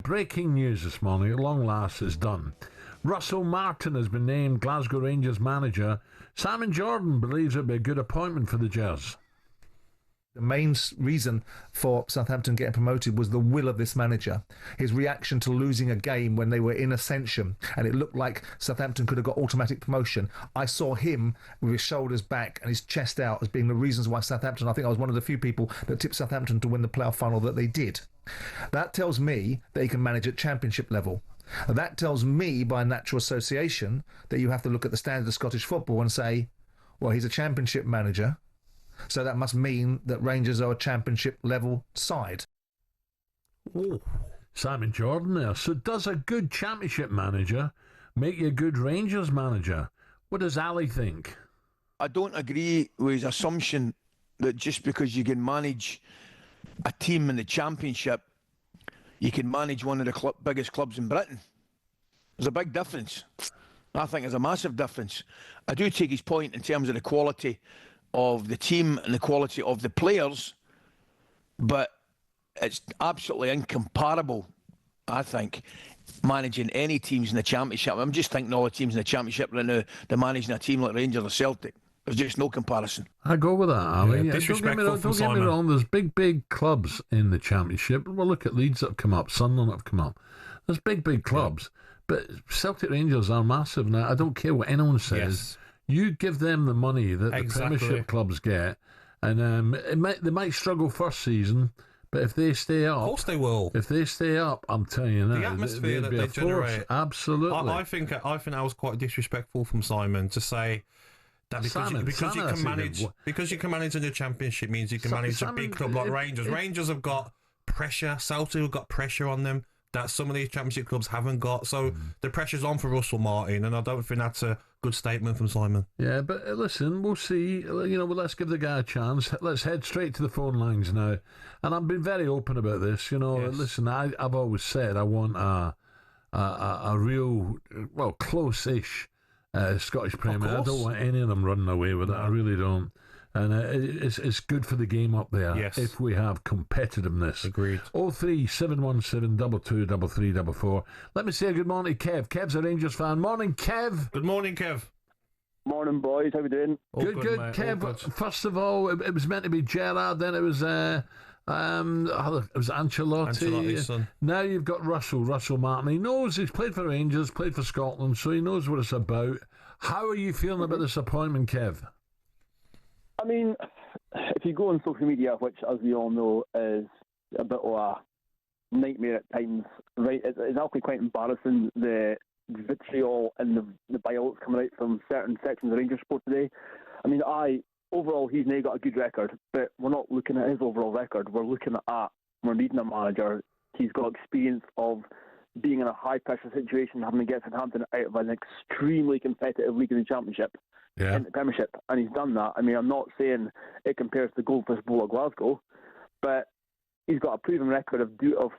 breaking news this morning. At long last, it's done. Russell Martin has been named Glasgow Rangers manager. Simon Jordan believes it would be a good appointment for the Gers. The main reason for Southampton getting promoted was the will of this manager. His reaction to losing a game when they were in ascension and it looked like Southampton could have got automatic promotion. I saw him with his shoulders back and his chest out as being the reasons why Southampton, I think I was one of the few people that tipped Southampton to win the playoff final that they did. That tells me that he can manage at championship level. And that tells me by natural association that you have to look at the standard of Scottish football and say, well, he's a championship manager. So that must mean that Rangers are a championship-level side. Oh, Simon Jordan there. So does a good championship manager make you a good Rangers manager? What does Ali think? I don't agree with his assumption that just because you can manage a team in the Championship, you can manage one of the biggest clubs in Britain. There's a big difference. I think there's a massive difference. I do take his point in terms of the quality of the team and the quality of the players, but it's absolutely incomparable, I think, managing any teams in the Championship. I'm just thinking all the teams in the Championship right now, they're managing a team like Rangers or Celtic. There's just no comparison. I go with that, Ali. Yeah, don't get me wrong, there's big clubs in the Championship. Well, look at Leeds that have come up, Sunderland have come up. There's big clubs, but Celtic Rangers are massive now. I don't care what anyone says. Yes. You give them the money that the Premiership clubs get, and they might struggle first season, but if they stay up, of course they will. If they stay up, I'm telling you now, the atmosphere that they generate. Absolutely. I think that was quite disrespectful from Simon to say that because you can manage in the Championship means you can manage a big club like Rangers. Rangers have got pressure. Celtic have got pressure on them that some of these Championship clubs haven't got. So the pressure's on for Russell Martin, and I don't think that's a good statement from Simon. Yeah, but listen, we'll see. Let's give the guy a chance. Let's head straight to the phone lines now. And I've been very open about this. Yes. Listen, I've always said I want a real, close-ish Scottish Premier. I don't want any of them running away with it. I really don't. And it's good for the game up there if we have competitiveness. Agreed. 03717 223344. Let me say good morning to Kev. Kev's a Rangers fan. Morning, Kev. Good morning, Kev. Morning, boys. How we doing? Good, mate. Kev. Good. First of all, it was meant to be Gerrard. Then it was Ancelotti's son. Now you've got Russell Martin. He knows he's played for Rangers, played for Scotland, so he knows what it's about. How are you feeling about this appointment, Kev? I mean, if you go on social media, which, as we all know, is a bit of a nightmare at times, right? It's actually quite embarrassing, the vitriol and the bile that's coming out from certain sections of Rangers sport today. I mean, overall, he's now got a good record, but we're not looking at his overall record. We're needing a manager. He's got experience of being in a high-pressure situation, having to get Southampton out of an extremely competitive league in the Championship. In the Premiership, and he's done that. I mean, I'm not saying it compares to the Goldfish Bowl at Glasgow, but he's got a proven record of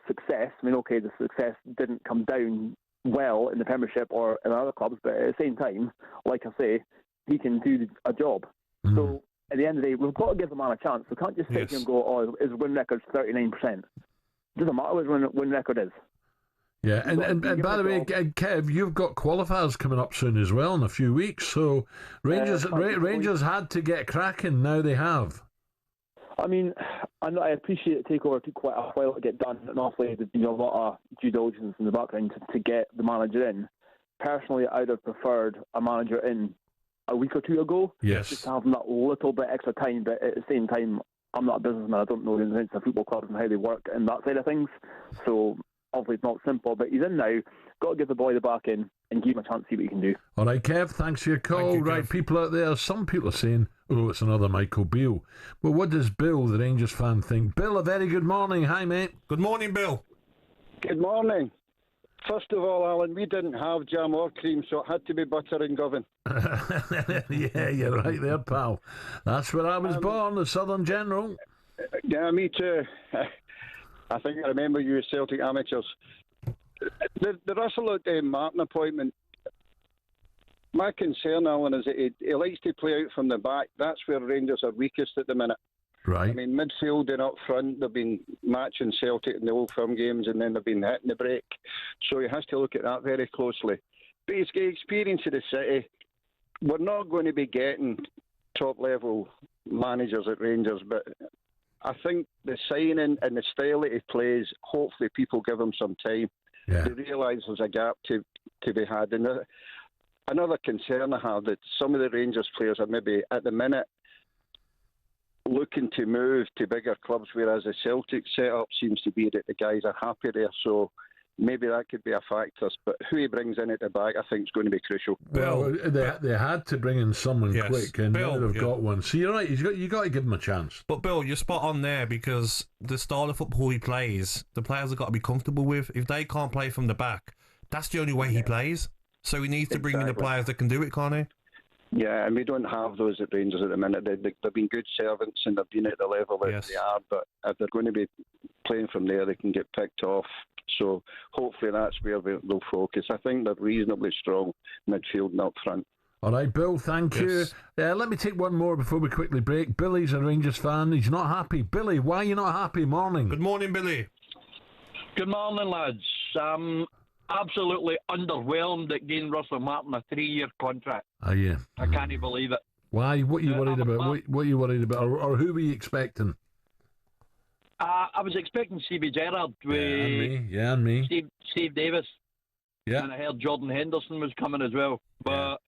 success. I mean, okay, the success didn't come down well in the Premiership or in other clubs, but at the same time, like I say, he can do a job. So at the end of the day, we've got to give the man a chance. We can't just sit here and go, oh, his win record's 39%. It doesn't matter what his win record is. Yeah, and by the way, Kev, you've got qualifiers coming up soon as well in a few weeks. So Rangers had to get cracking. Now they have. I mean, I appreciate it. Takeover took quite a while to get done, and obviously there's been a lot of due diligence in the background to get the manager in. Personally, I'd have preferred a manager in a week or two ago. Yes. Just having that little bit extra time, but at the same time, I'm not a businessman. I don't know the ins and outs of football clubs and how they work and that side of things. So obviously it's not simple, but he's in now. Got to give the boy the back in and give him a chance to see what he can do. All right, Kev, thanks for your call. Right, people out there, some people are saying, oh, it's another Michael Beale. But what does Bill, the Rangers fan, think? Bill, a very good morning. Hi, mate. Good morning, Bill. Good morning. First of all, Alan, we didn't have jam or cream, so it had to be butter and Govan. Yeah, you're right there, pal. That's where I was born, the Southern General. Yeah, me too. I think I remember you as Celtic amateurs. The Russell Martin appointment, my concern, Alan, is that he likes to play out from the back. That's where Rangers are weakest at the minute. Right. I mean, midfield and up front, they've been matching Celtic in the Old Firm games, and then they've been hitting the break. So he has to look at that very closely. But his experience of the City, we're not going to be getting top-level managers at Rangers, but I think the signing and the style that he plays, hopefully people give him some time. Yeah. They realise there's a gap to be had. And another concern I have that some of the Rangers players are maybe, at the minute, looking to move to bigger clubs, whereas the Celtic setup seems to be that the guys are happy there. So maybe that could be a factor. But who he brings in at the back, I think, is going to be crucial. Well, they had to bring in someone quick, and now they've got one. So you're right. You got to give him a chance. But Bill, you're spot on there, because the style of football he plays, the players have got to be comfortable with. If they can't play from the back, that's the only way he plays. So he needs to bring in the players that can do it, can't he? Yeah, and we don't have those at Rangers at the minute. They've been good servants and they've been at the level that they are, but if they're going to be playing from there, they can get picked off. So hopefully that's where they'll focus. I think they're reasonably strong midfield and up front. All right, Bill, thank you. Let me take one more before we quickly break. Billy's a Rangers fan. He's not happy. Billy, why are you not happy? Morning. Good morning, Billy. Good morning, lads. Absolutely underwhelmed at getting Russell Martin a 3-year contract. Are you? I can't believe it. Why? What are you worried about? What are you worried about? Or who were you expecting? I was expecting Stevie Gerrard with and me. Steve Davis. Yeah. And I heard Jordan Henderson was coming as well. But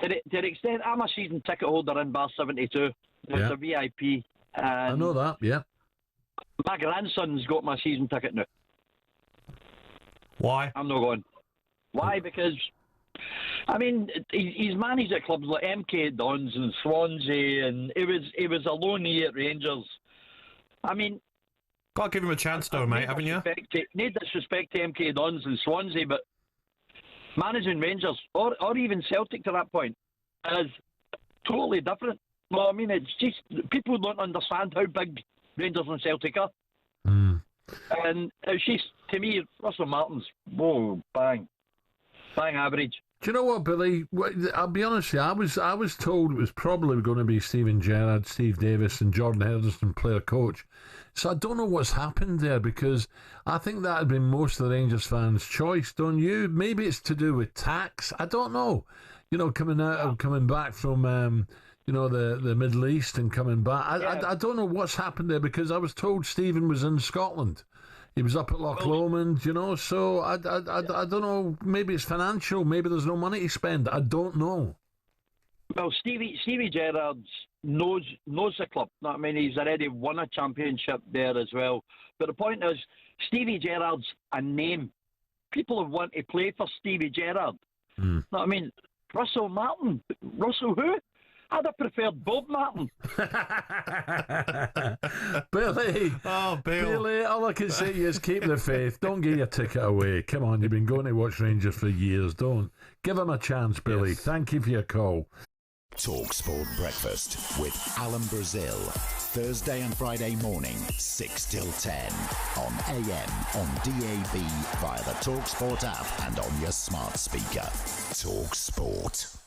to the extent, I'm a season ticket holder in Bar 72. It's a VIP. I know that, yeah. My grandson's got my season ticket now. Why? I'm not going. Why? Because, I mean, he's managed at clubs like MK Dons and Swansea, and it was a loanee at Rangers. I mean, got to give him a chance, though, mate, haven't you? No disrespect to MK Dons and Swansea, but managing Rangers or even Celtic to that point is totally different. Well, I mean, it's just people don't understand how big Rangers and Celtic are. And it's just, to me, Russell Martin's, bang average. Do you know what, Billy? I'll be honest with you, I was told it was probably going to be Steven Gerrard, Steve Davis and Jordan Henderson player-coach. So I don't know what's happened there, because I think that had been most of the Rangers fans' choice, don't you? Maybe it's to do with tax. I don't know. You know, coming back from... the Middle East and coming back. I don't know what's happened there, because I was told Stephen was in Scotland. He was up at Loch Lomond, so I don't know. Maybe it's financial. Maybe there's no money to spend. I don't know. Well, Stevie Gerrard knows the club. I mean, he's already won a championship there as well. But the point is, Stevie Gerrard's a name. People have wanted to play for Stevie Gerrard. I mean, Russell Martin. Russell who? I'd have preferred Bob Martin. Billy. Oh, Bill. Billy, all I can say is keep the faith. Don't give your ticket away. Come on, you've been going to watch Rangers for years. Don't. Give him a chance, Billy. Yes. Thank you for your call. talkSPORT Breakfast with Alan Brazil. Thursday and Friday morning, 6 till 10. On AM, on DAB, via the talkSPORT app and on your smart speaker. talkSPORT.